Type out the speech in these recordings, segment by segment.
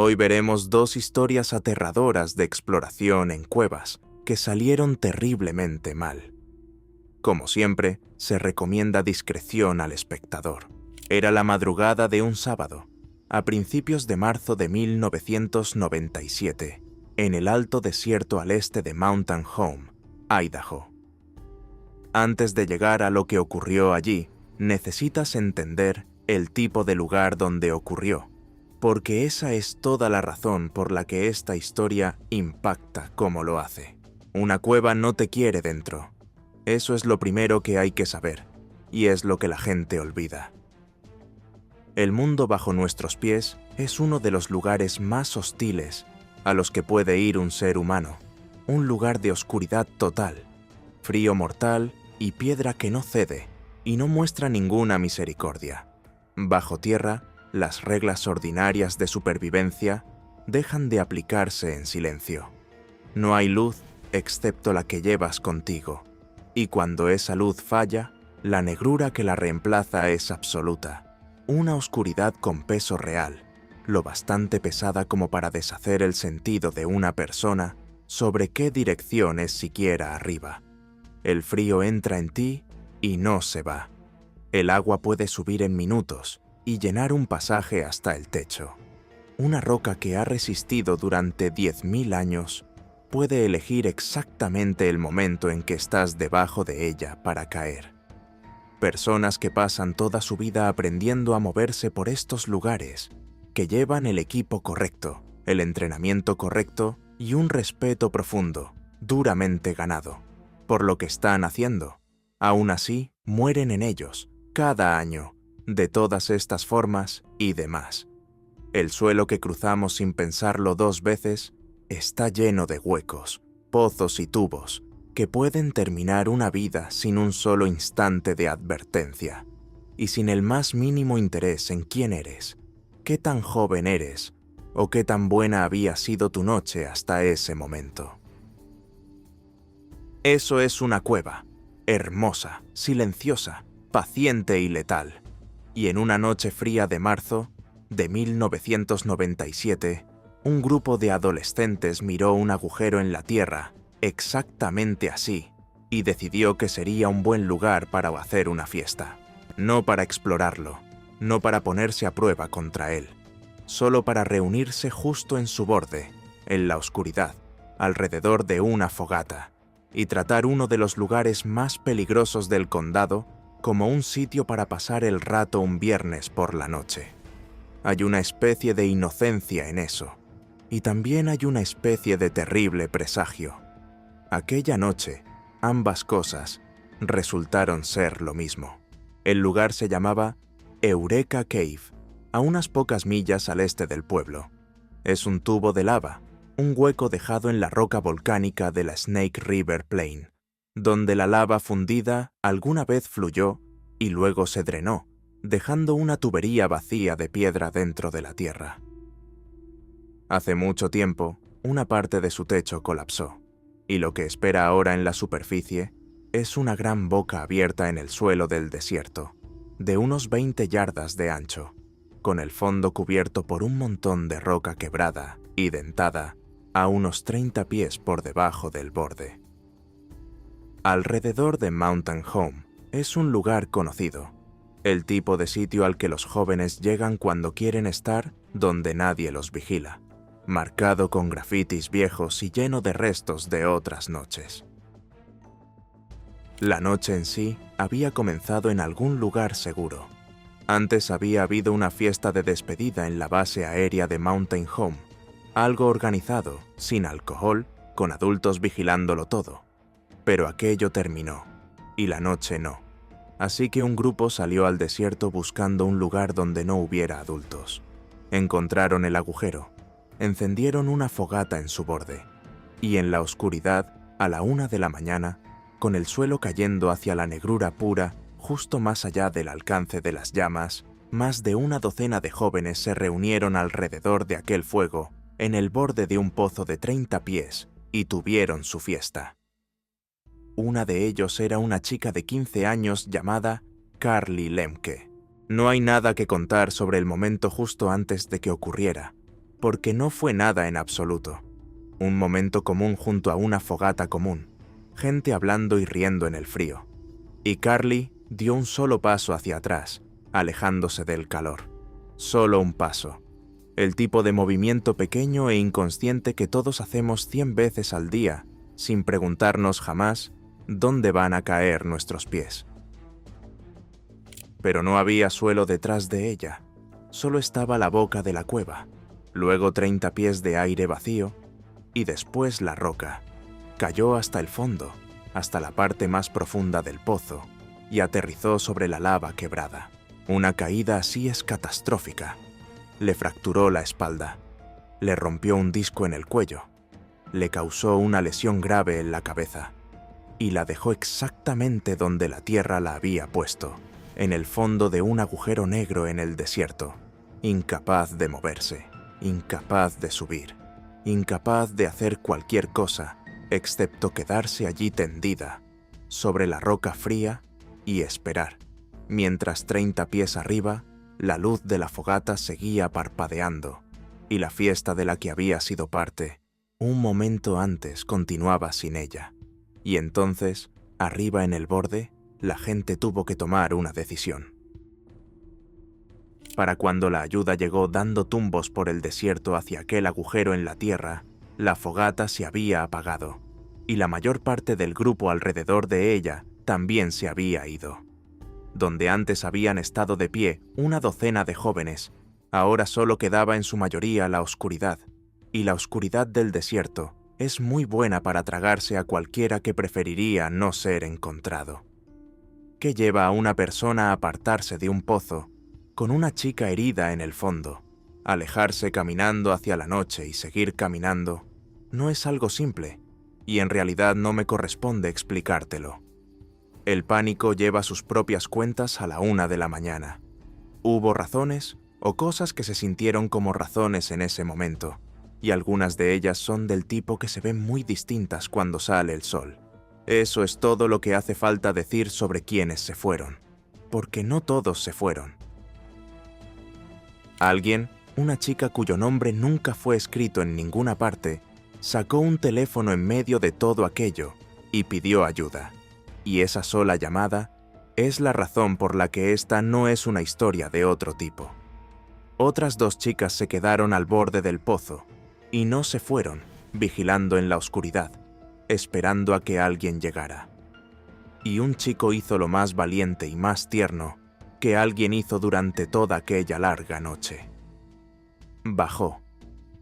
Hoy veremos dos historias aterradoras de exploración en cuevas que salieron terriblemente mal. Como siempre, se recomienda discreción al espectador. Era la madrugada de un sábado, a principios de marzo de 1997, en el alto desierto al este de Mountain Home, Idaho. Antes de llegar a lo que ocurrió allí, necesitas entender el tipo de lugar donde ocurrió, porque esa es toda la razón por la que esta historia impacta como lo hace. Una cueva no te quiere dentro. Eso es lo primero que hay que saber, y es lo que la gente olvida. El mundo bajo nuestros pies es uno de los lugares más hostiles a los que puede ir un ser humano, un lugar de oscuridad total, frío mortal y piedra que no cede y no muestra ninguna misericordia. Bajo tierra, las reglas ordinarias de supervivencia dejan de aplicarse en silencio. No hay luz excepto la que llevas contigo, y cuando esa luz falla, la negrura que la reemplaza es absoluta, una oscuridad con peso real, lo bastante pesada como para deshacer el sentido de una persona sobre qué dirección es siquiera arriba. El frío entra en ti y no se va. El agua puede subir en minutos y llenar un pasaje hasta el techo. Una roca que ha resistido durante 10.000 años puede elegir exactamente el momento en que estás debajo de ella para caer. Personas que pasan toda su vida aprendiendo a moverse por estos lugares, que llevan el equipo correcto, el entrenamiento correcto y un respeto profundo, duramente ganado, por lo que están haciendo. Aún así, mueren en ellos, cada año, de todas estas formas y demás. El suelo que cruzamos sin pensarlo 2 veces está lleno de huecos, pozos y tubos que pueden terminar una vida sin un solo instante de advertencia y sin el más mínimo interés en quién eres, qué tan joven eres o qué tan buena había sido tu noche hasta ese momento. Eso es una cueva, hermosa, silenciosa, paciente y letal. Y en una noche fría de marzo de 1997, un grupo de adolescentes miró un agujero en la tierra, exactamente así, y decidió que sería un buen lugar para hacer una fiesta. No para explorarlo, no para ponerse a prueba contra él, solo para reunirse justo en su borde, en la oscuridad, alrededor de una fogata, y tratar uno de los lugares más peligrosos del condado como un sitio para pasar el rato un viernes por la noche. Hay una especie de inocencia en eso, y también hay una especie de terrible presagio. Aquella noche, ambas cosas resultaron ser lo mismo. El lugar se llamaba Eureka Cave, a unas pocas millas al este del pueblo. Es un tubo de lava, un hueco dejado en la roca volcánica de la Snake River Plain, donde la lava fundida alguna vez fluyó y luego se drenó, dejando una tubería vacía de piedra dentro de la tierra. Hace mucho tiempo, una parte de su techo colapsó, y lo que espera ahora en la superficie es una gran boca abierta en el suelo del desierto, de unos 20 yardas de ancho, con el fondo cubierto por un montón de roca quebrada y dentada a unos 30 pies por debajo del borde. Alrededor de Mountain Home es un lugar conocido, el tipo de sitio al que los jóvenes llegan cuando quieren estar donde nadie los vigila, marcado con grafitis viejos y lleno de restos de otras noches. La noche en sí había comenzado en algún lugar seguro. Antes había habido una fiesta de despedida en la base aérea de Mountain Home, algo organizado, sin alcohol, con adultos vigilándolo todo. Pero aquello terminó, y la noche no. Así que un grupo salió al desierto buscando un lugar donde no hubiera adultos. Encontraron el agujero, encendieron una fogata en su borde, y en la oscuridad, a la 1 de la mañana, con el suelo cayendo hacia la negrura pura, justo más allá del alcance de las llamas, más de una docena de jóvenes se reunieron alrededor de aquel fuego, en el borde de un pozo de 30 pies, y tuvieron su fiesta. Una de ellos era una chica de 15 años llamada Carly Lemke. No hay nada que contar sobre el momento justo antes de que ocurriera, porque no fue nada en absoluto. Un momento común junto a una fogata común, gente hablando y riendo en el frío. Y Carly dio un solo paso hacia atrás, alejándose del calor. Solo un paso. El tipo de movimiento pequeño e inconsciente que todos hacemos 100 veces al día, sin preguntarnos jamás dónde van a caer nuestros pies. Pero no había suelo detrás de ella, solo estaba la boca de la cueva, luego 30 pies de aire vacío, y después la roca. Cayó hasta el fondo, hasta la parte más profunda del pozo, y aterrizó sobre la lava quebrada. Una caída así es catastrófica. Le fracturó la espalda, le rompió un disco en el cuello, le causó una lesión grave en la cabeza, y la dejó exactamente donde la tierra la había puesto, en el fondo de un agujero negro en el desierto, incapaz de moverse, incapaz de subir, incapaz de hacer cualquier cosa, excepto quedarse allí tendida, sobre la roca fría, y esperar, mientras 30 pies arriba, la luz de la fogata seguía parpadeando, y la fiesta de la que había sido parte, un momento antes continuaba sin ella. Y entonces, arriba en el borde, la gente tuvo que tomar una decisión. Para cuando la ayuda llegó dando tumbos por el desierto hacia aquel agujero en la tierra, la fogata se había apagado, y la mayor parte del grupo alrededor de ella también se había ido. Donde antes habían estado de pie una docena de jóvenes, ahora solo quedaba en su mayoría la oscuridad, y la oscuridad del desierto es muy buena para tragarse a cualquiera que preferiría no ser encontrado. ¿Qué lleva a una persona a apartarse de un pozo, con una chica herida en el fondo, alejarse caminando hacia la noche y seguir caminando? No es algo simple, y en realidad no me corresponde explicártelo. El pánico lleva sus propias cuentas a la 1 de la mañana. Hubo razones o cosas que se sintieron como razones en ese momento, y algunas de ellas son del tipo que se ven muy distintas cuando sale el sol. Eso es todo lo que hace falta decir sobre quiénes se fueron, porque no todos se fueron. Alguien, una chica cuyo nombre nunca fue escrito en ninguna parte, sacó un teléfono en medio de todo aquello y pidió ayuda. Y esa sola llamada es la razón por la que esta no es una historia de otro tipo. Otras 2 chicas se quedaron al borde del pozo y no se fueron, vigilando en la oscuridad, esperando a que alguien llegara. Y un chico hizo lo más valiente y más tierno que alguien hizo durante toda aquella larga noche. Bajó,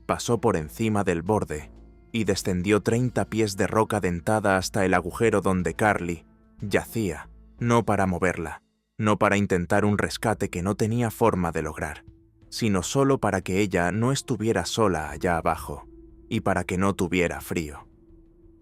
pasó por encima del borde y descendió 30 pies de roca dentada hasta el agujero donde Carly yacía, no para moverla, no para intentar un rescate que no tenía forma de lograr, sino solo para que ella no estuviera sola allá abajo y para que no tuviera frío.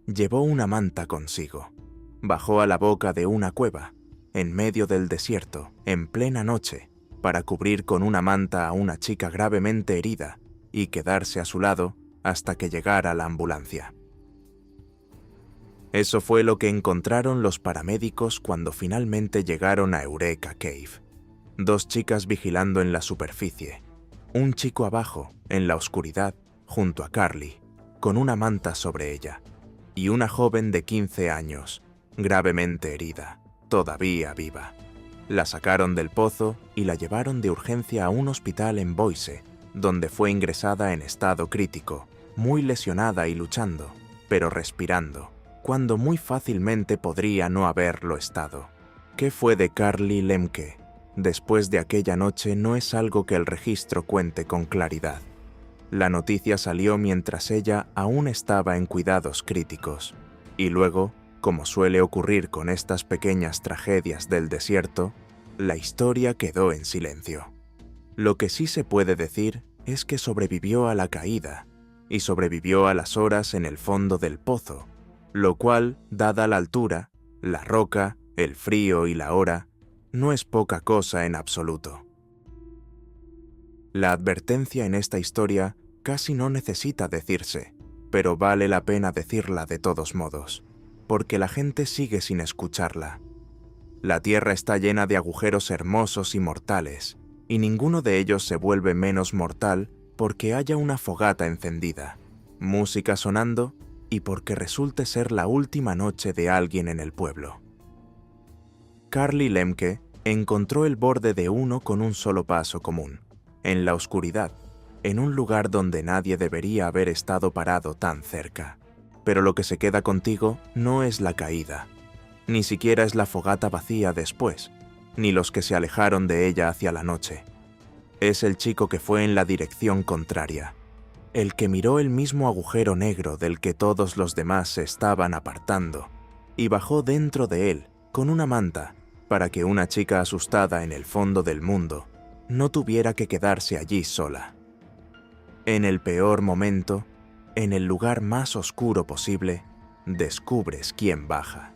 Llevó una manta consigo, bajó a la boca de una cueva, en medio del desierto, en plena noche, para cubrir con una manta a una chica gravemente herida y quedarse a su lado hasta que llegara la ambulancia. Eso fue lo que encontraron los paramédicos cuando finalmente llegaron a Eureka Cave. 2 chicas vigilando en la superficie, un chico abajo, en la oscuridad, junto a Carly, con una manta sobre ella, y una joven de 15 años, gravemente herida, todavía viva. La sacaron del pozo y la llevaron de urgencia a un hospital en Boise, donde fue ingresada en estado crítico, muy lesionada y luchando, pero respirando, cuando muy fácilmente podría no haberlo estado. ¿Qué fue de Carly Lemke después de aquella noche? No es algo que el registro cuente con claridad. La noticia salió mientras ella aún estaba en cuidados críticos, y luego, como suele ocurrir con estas pequeñas tragedias del desierto, la historia quedó en silencio. Lo que sí se puede decir es que sobrevivió a la caída, y sobrevivió a las horas en el fondo del pozo, lo cual, dada la altura, la roca, el frío y la hora, no es poca cosa en absoluto. La advertencia en esta historia casi no necesita decirse, pero vale la pena decirla de todos modos, porque la gente sigue sin escucharla. La tierra está llena de agujeros hermosos y mortales, y ninguno de ellos se vuelve menos mortal porque haya una fogata encendida, música sonando y porque resulte ser la última noche de alguien en el pueblo. Carly Lemke encontró el borde de uno con un solo paso común, en la oscuridad, en un lugar donde nadie debería haber estado parado tan cerca. Pero lo que se queda contigo no es la caída, ni siquiera es la fogata vacía después, ni los que se alejaron de ella hacia la noche. Es el chico que fue en la dirección contraria, el que miró el mismo agujero negro del que todos los demás se estaban apartando, y bajó dentro de él con una manta para que una chica asustada en el fondo del mundo no tuviera que quedarse allí sola. En el peor momento, en el lugar más oscuro posible, descubres quién baja.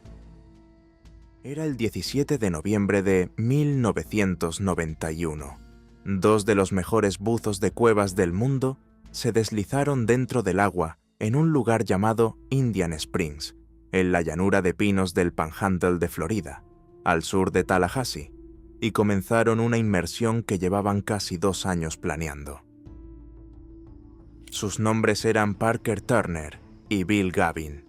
Era el 17 de noviembre de 1991. Dos de los mejores buzos de cuevas del mundo se deslizaron dentro del agua en un lugar llamado Indian Springs, en la llanura de pinos del Panhandle de Florida, al sur de Tallahassee, y comenzaron una inmersión que llevaban casi 2 años planeando. Sus nombres eran Parker Turner y Bill Gavin.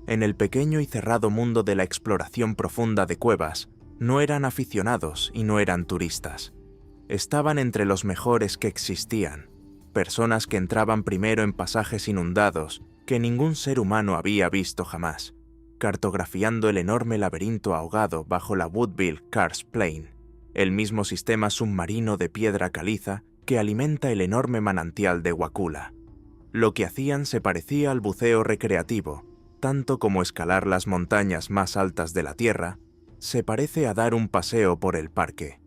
En el pequeño y cerrado mundo de la exploración profunda de cuevas, no eran aficionados y no eran turistas. Estaban entre los mejores que existían, personas que entraban primero en pasajes inundados que ningún ser humano había visto jamás, cartografiando el enorme laberinto ahogado bajo la Woodville Karst Plain, el mismo sistema submarino de piedra caliza que alimenta el enorme manantial de Wakulla. Lo que hacían se parecía al buceo recreativo, tanto como escalar las montañas más altas de la Tierra, se parece a dar un paseo por el parque.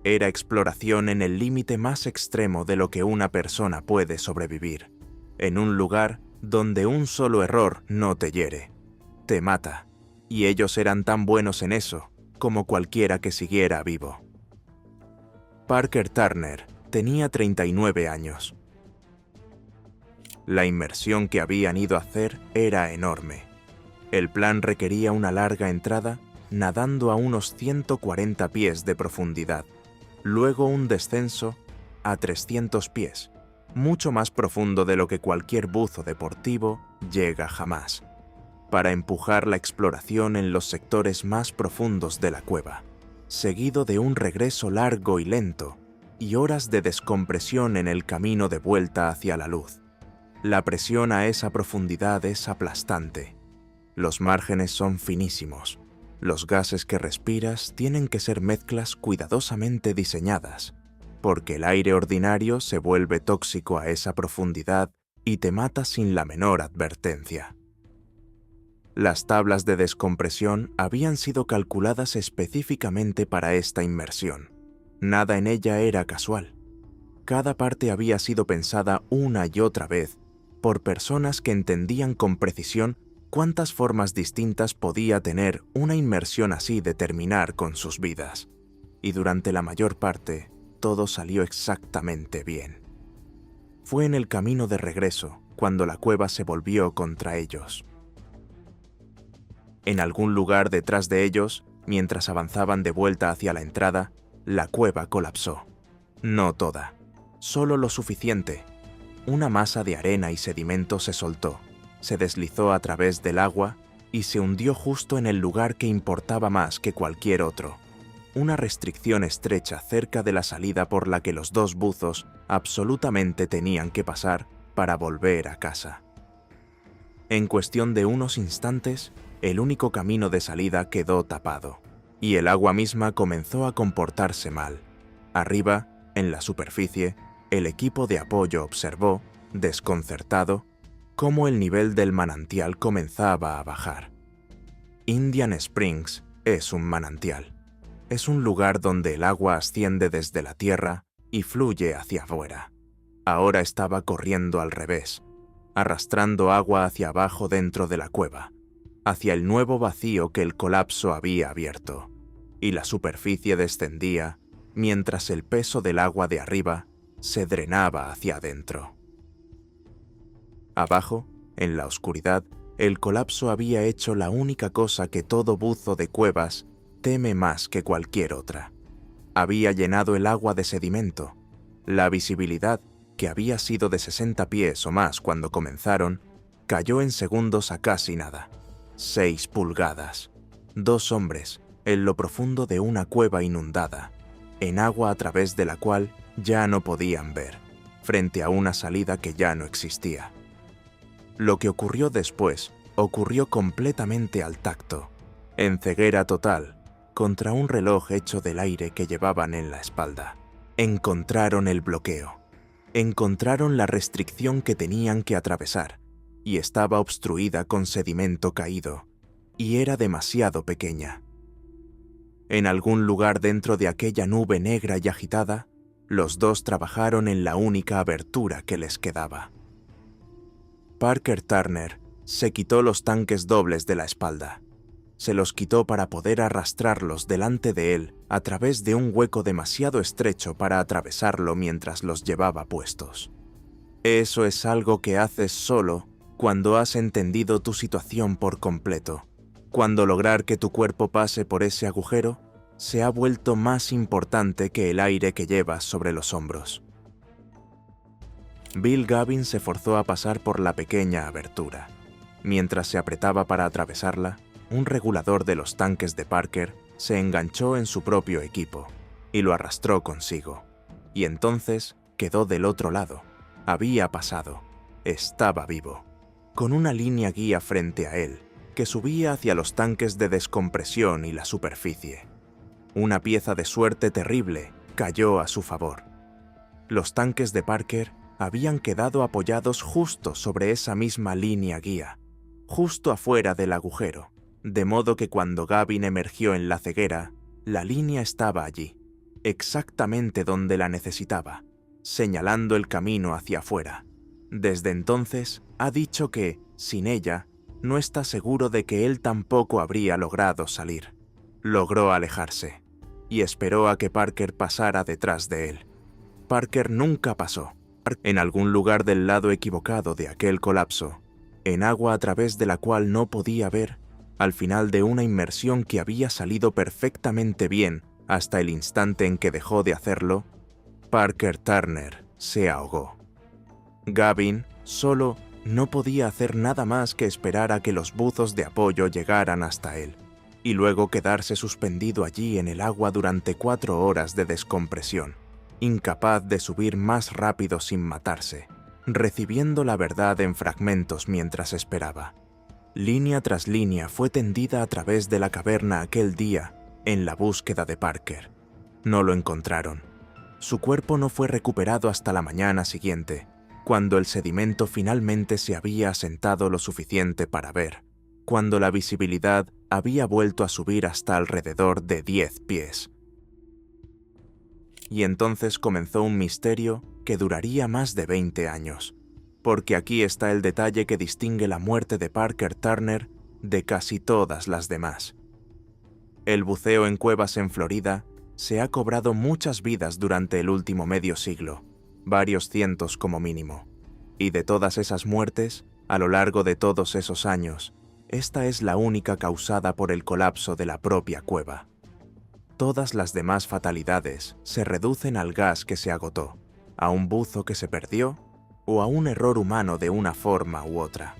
Era exploración en el límite más extremo de lo que una persona puede sobrevivir, en un lugar donde un solo error no te hiere, te mata, y ellos eran tan buenos en eso como cualquiera que siguiera vivo. Parker Turner tenía 39 años. La inmersión que habían ido a hacer era enorme. El plan requería una larga entrada, nadando a unos 140 pies de profundidad, luego un descenso a 300 pies, mucho más profundo de lo que cualquier buzo deportivo llega jamás, para empujar la exploración en los sectores más profundos de la cueva, seguido de un regreso largo y lento y horas de descompresión en el camino de vuelta hacia la luz. La presión a esa profundidad es aplastante. Los márgenes son finísimos. Los gases que respiras tienen que ser mezclas cuidadosamente diseñadas, porque el aire ordinario se vuelve tóxico a esa profundidad y te mata sin la menor advertencia. Las tablas de descompresión habían sido calculadas específicamente para esta inmersión. Nada en ella era casual. Cada parte había sido pensada una y otra vez por personas que entendían con precisión cuántas formas distintas podía tener una inmersión así de terminar con sus vidas. Y durante la mayor parte, todo salió exactamente bien. Fue en el camino de regreso cuando la cueva se volvió contra ellos. En algún lugar detrás de ellos, mientras avanzaban de vuelta hacia la entrada, la cueva colapsó. No toda, solo lo suficiente. Una masa de arena y sedimento se soltó, se deslizó a través del agua y se hundió justo en el lugar que importaba más que cualquier otro. Una restricción estrecha cerca de la salida por la que los dos buzos absolutamente tenían que pasar para volver a casa. En cuestión de unos instantes, el único camino de salida quedó tapado, y el agua misma comenzó a comportarse mal. Arriba, en la superficie, el equipo de apoyo observó, desconcertado, cómo el nivel del manantial comenzaba a bajar. Indian Springs es un manantial. Es un lugar donde el agua asciende desde la tierra y fluye hacia afuera. Ahora estaba corriendo al revés, arrastrando agua hacia abajo dentro de la cueva, hacia el nuevo vacío que el colapso había abierto, y la superficie descendía mientras el peso del agua de arriba se drenaba hacia adentro. Abajo, en la oscuridad, el colapso había hecho la única cosa que todo buzo de cuevas teme más que cualquier otra. Había llenado el agua de sedimento. La visibilidad, que había sido de 60 pies o más cuando comenzaron, cayó en segundos a casi nada. 6 pulgadas. 2 hombres, en lo profundo de una cueva inundada, en agua a través de la cual ya no podían ver, frente a una salida que ya no existía. Lo que ocurrió después ocurrió completamente al tacto, en ceguera total, contra un reloj hecho del aire que llevaban en la espalda. Encontraron el bloqueo. Encontraron la restricción que tenían que atravesar, y estaba obstruida con sedimento caído, y era demasiado pequeña. En algún lugar dentro de aquella nube negra y agitada, los dos trabajaron en la única abertura que les quedaba. Parker Turner se quitó los tanques dobles de la espalda. Se los quitó para poder arrastrarlos delante de él a través de un hueco demasiado estrecho para atravesarlo mientras los llevaba puestos. Eso es algo que haces solo cuando has entendido tu situación por completo, cuando lograr que tu cuerpo pase por ese agujero se ha vuelto más importante que el aire que llevas sobre los hombros. Bill Gavin se forzó a pasar por la pequeña abertura. Mientras se apretaba para atravesarla, un regulador de los tanques de Parker se enganchó en su propio equipo y lo arrastró consigo. Y entonces quedó del otro lado. Había pasado. Estaba vivo. Con una línea guía frente a él, que subía hacia los tanques de descompresión y la superficie. Una pieza de suerte terrible cayó a su favor. Los tanques de Parker habían quedado apoyados justo sobre esa misma línea guía, justo afuera del agujero, de modo que cuando Gavin emergió en la ceguera, la línea estaba allí, exactamente donde la necesitaba, señalando el camino hacia afuera. Desde entonces, ha dicho que, sin ella, no está seguro de que él tampoco habría logrado salir. Logró alejarse, y esperó a que Parker pasara detrás de él. Parker nunca pasó. En algún lugar del lado equivocado de aquel colapso, en agua a través de la cual no podía ver, al final de una inmersión que había salido perfectamente bien hasta el instante en que dejó de hacerlo, Parker Turner se ahogó. Gavin solo no podía hacer nada más que esperar a que los buzos de apoyo llegaran hasta él, y luego quedarse suspendido allí en el agua durante 4 horas de descompresión, incapaz de subir más rápido sin matarse, recibiendo la verdad en fragmentos mientras esperaba. Línea tras línea fue tendida a través de la caverna aquel día en la búsqueda de Parker. No lo encontraron. Su cuerpo no fue recuperado hasta la mañana siguiente, cuando el sedimento finalmente se había asentado lo suficiente para ver, cuando la visibilidad había vuelto a subir hasta alrededor de 10 pies. Y entonces comenzó un misterio que duraría más de 20 años, porque aquí está el detalle que distingue la muerte de Parker Turner de casi todas las demás. El buceo en cuevas en Florida se ha cobrado muchas vidas durante el último medio siglo, varios cientos como mínimo, y de todas esas muertes, a lo largo de todos esos años, esta es la única causada por el colapso de la propia cueva. Todas las demás fatalidades se reducen al gas que se agotó, a un buzo que se perdió o a un error humano de una forma u otra.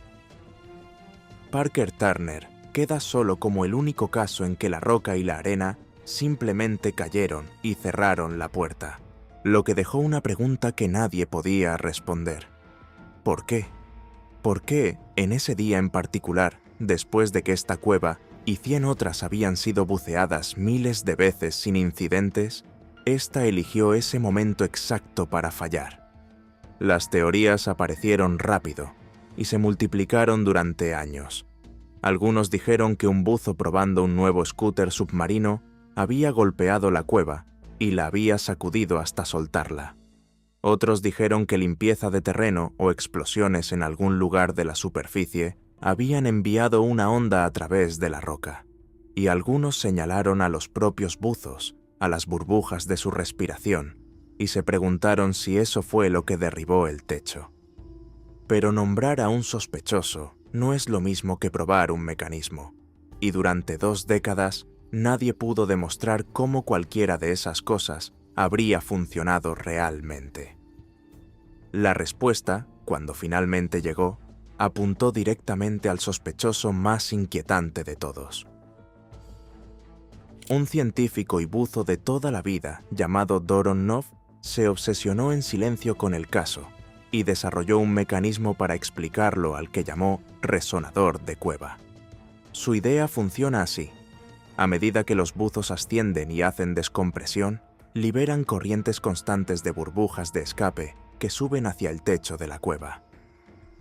Parker Turner queda solo como el único caso en que la roca y la arena simplemente cayeron y cerraron la puerta, lo que dejó una pregunta que nadie podía responder. ¿Por qué? ¿Por qué, en ese día en particular, después de que esta cueva y 100 otras habían sido buceadas miles de veces sin incidentes, esta eligió ese momento exacto para fallar? Las teorías aparecieron rápido y se multiplicaron durante años. Algunos dijeron que un buzo probando un nuevo scooter submarino había golpeado la cueva y la había sacudido hasta soltarla. Otros dijeron que limpieza de terreno o explosiones en algún lugar de la superficie habían enviado una onda a través de la roca, y algunos señalaron a los propios buzos, a las burbujas de su respiración, y se preguntaron si eso fue lo que derribó el techo. Pero nombrar a un sospechoso no es lo mismo que probar un mecanismo, y durante 2 décadas nadie pudo demostrar cómo cualquiera de esas cosas habría funcionado realmente. La respuesta, cuando finalmente llegó, apuntó directamente al sospechoso más inquietante de todos. Un científico y buzo de toda la vida llamado Doron Nov se obsesionó en silencio con el caso y desarrolló un mecanismo para explicarlo al que llamó resonador de cueva. Su idea funciona así. A medida que los buzos ascienden y hacen descompresión, liberan corrientes constantes de burbujas de escape que suben hacia el techo de la cueva.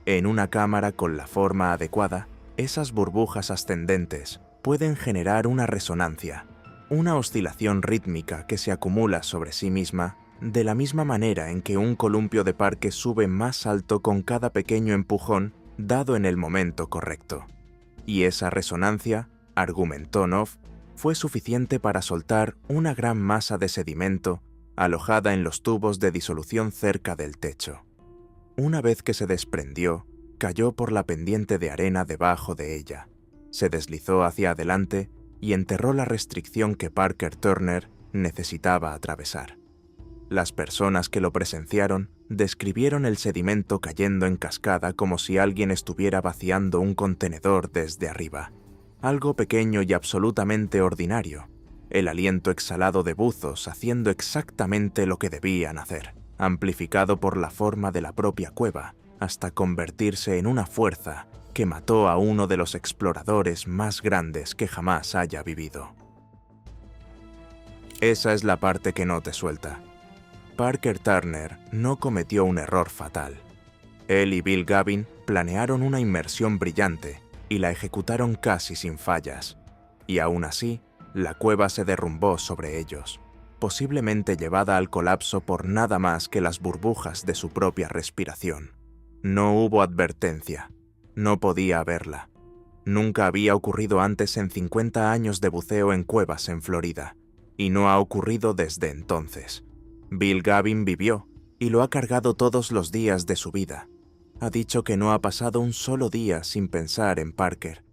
En una cámara con la forma adecuada, esas burbujas ascendentes pueden generar una resonancia, una oscilación rítmica que se acumula sobre sí misma de la misma manera en que un columpio de parque sube más alto con cada pequeño empujón dado en el momento correcto. Y esa resonancia, argumentó Nov, fue suficiente para soltar una gran masa de sedimento alojada en los tubos de disolución cerca del techo. Una vez que se desprendió, cayó por la pendiente de arena debajo de ella, se deslizó hacia adelante y enterró la restricción que Parker Turner necesitaba atravesar. Las personas que lo presenciaron describieron el sedimento cayendo en cascada como si alguien estuviera vaciando un contenedor desde arriba. Algo pequeño y absolutamente ordinario, el aliento exhalado de buzos haciendo exactamente lo que debían hacer, amplificado por la forma de la propia cueva, hasta convertirse en una fuerza que mató a uno de los exploradores más grandes que jamás haya vivido. Esa es la parte que no te suelta. Parker Turner no cometió un error fatal. Él y Bill Gavin planearon una inmersión brillante y la ejecutaron casi sin fallas, y aún así, la cueva se derrumbó sobre ellos, posiblemente llevada al colapso por nada más que las burbujas de su propia respiración. No hubo advertencia, no podía haberla. Nunca había ocurrido antes en 50 años de buceo en cuevas en Florida, y no ha ocurrido desde entonces. Bill Gavin vivió, y lo ha cargado todos los días de su vida. Ha dicho que no ha pasado un solo día sin pensar en Parker,